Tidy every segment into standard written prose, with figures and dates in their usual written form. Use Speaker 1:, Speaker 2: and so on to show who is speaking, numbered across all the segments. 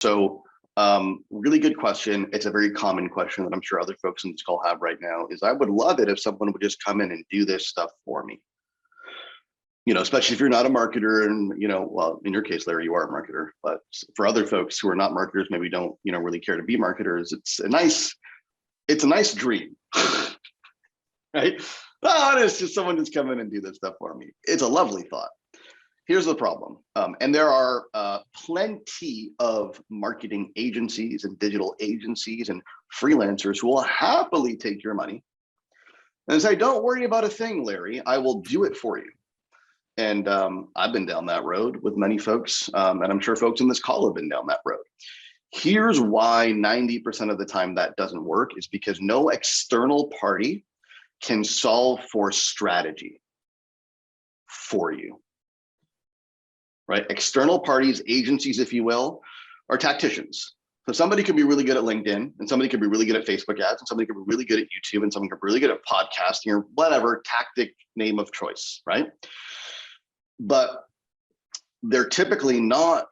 Speaker 1: So really good question. It's a very common question that I'm sure other folks in this call have right now is I would love it if someone would just come in and do this stuff for me. You know, especially if you're not a marketer and, you know, well, in your case, Larry, you are a marketer, but for other folks who are not marketers, maybe don't, you know, really care to be marketers. It's a nice dream, right? Oh, it's just someone just come in and do this stuff for me. It's a lovely thought. Here's the problem. And there are plenty of marketing agencies and digital agencies and freelancers who will happily take your money and say, don't worry about a thing, Larry, I will do it for you. And I've been down that road with many folks, and I'm sure folks in this call have been down that road. Here's why 90% of the time that doesn't work is because no external party can solve for strategy for you. Right? External parties, agencies, if you will, are tacticians. So somebody could be really good at LinkedIn, and somebody could be really good at Facebook ads, and somebody could be really good at YouTube, and somebody could be really good at podcasting or whatever tactic name of choice, right? But they're typically not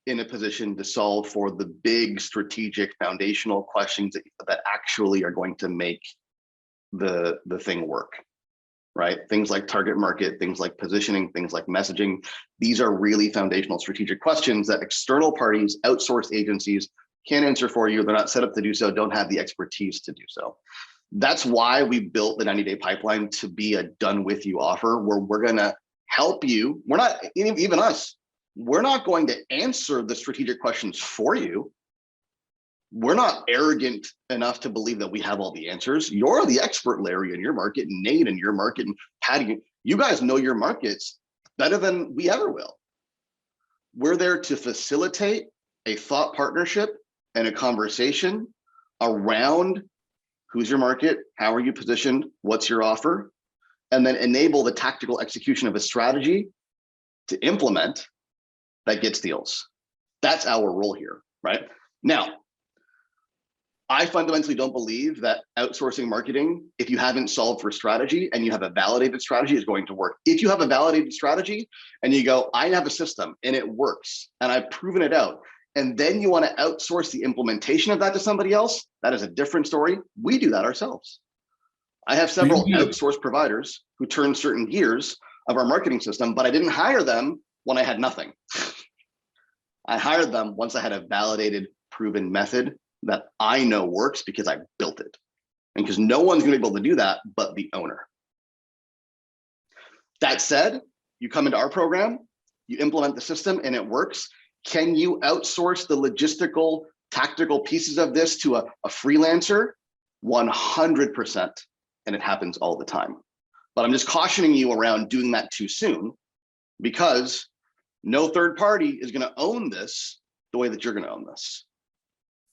Speaker 1: in a position to solve for the big strategic foundational questions that actually are going to make the thing work. Right? Things like target market, things like positioning, things like messaging. These are really foundational strategic questions that external parties, outsourced agencies can't answer for you. They're not set up to do so, don't have the expertise to do so. That's why we built the 90-day pipeline to be a done with you offer where we're going to help you. We're not, even us, we're not going to answer the strategic questions for you. We're not arrogant enough to believe that we have all the answers. You're the expert, Larry, in your market, and Nate in your market, and Patty. You guys know your markets better than we ever will. We're there to facilitate a thought partnership and a conversation around who's your market, how are you positioned, what's your offer, and then enable the tactical execution of a strategy to implement that gets deals. That's our role here, right? Now, I fundamentally don't believe that outsourcing marketing, if you haven't solved for strategy and you have a validated strategy, is going to work. If you have a validated strategy and you go, I have a system and it works and I've proven it out, and then you want to outsource the implementation of that to somebody else, that is a different story. We do that ourselves. I have several outsourced providers who turn certain gears of our marketing system, but I didn't hire them when I had nothing. I hired them once I had a validated, proven method that I know works because I built it. And because no one's gonna be able to do that but the owner. That said, you come into our program, you implement the system and it works. Can you outsource the logistical, tactical pieces of this to a freelancer? 100%, and it happens all the time. But I'm just cautioning you around doing that too soon because no third party is gonna own this the way that you're gonna own this.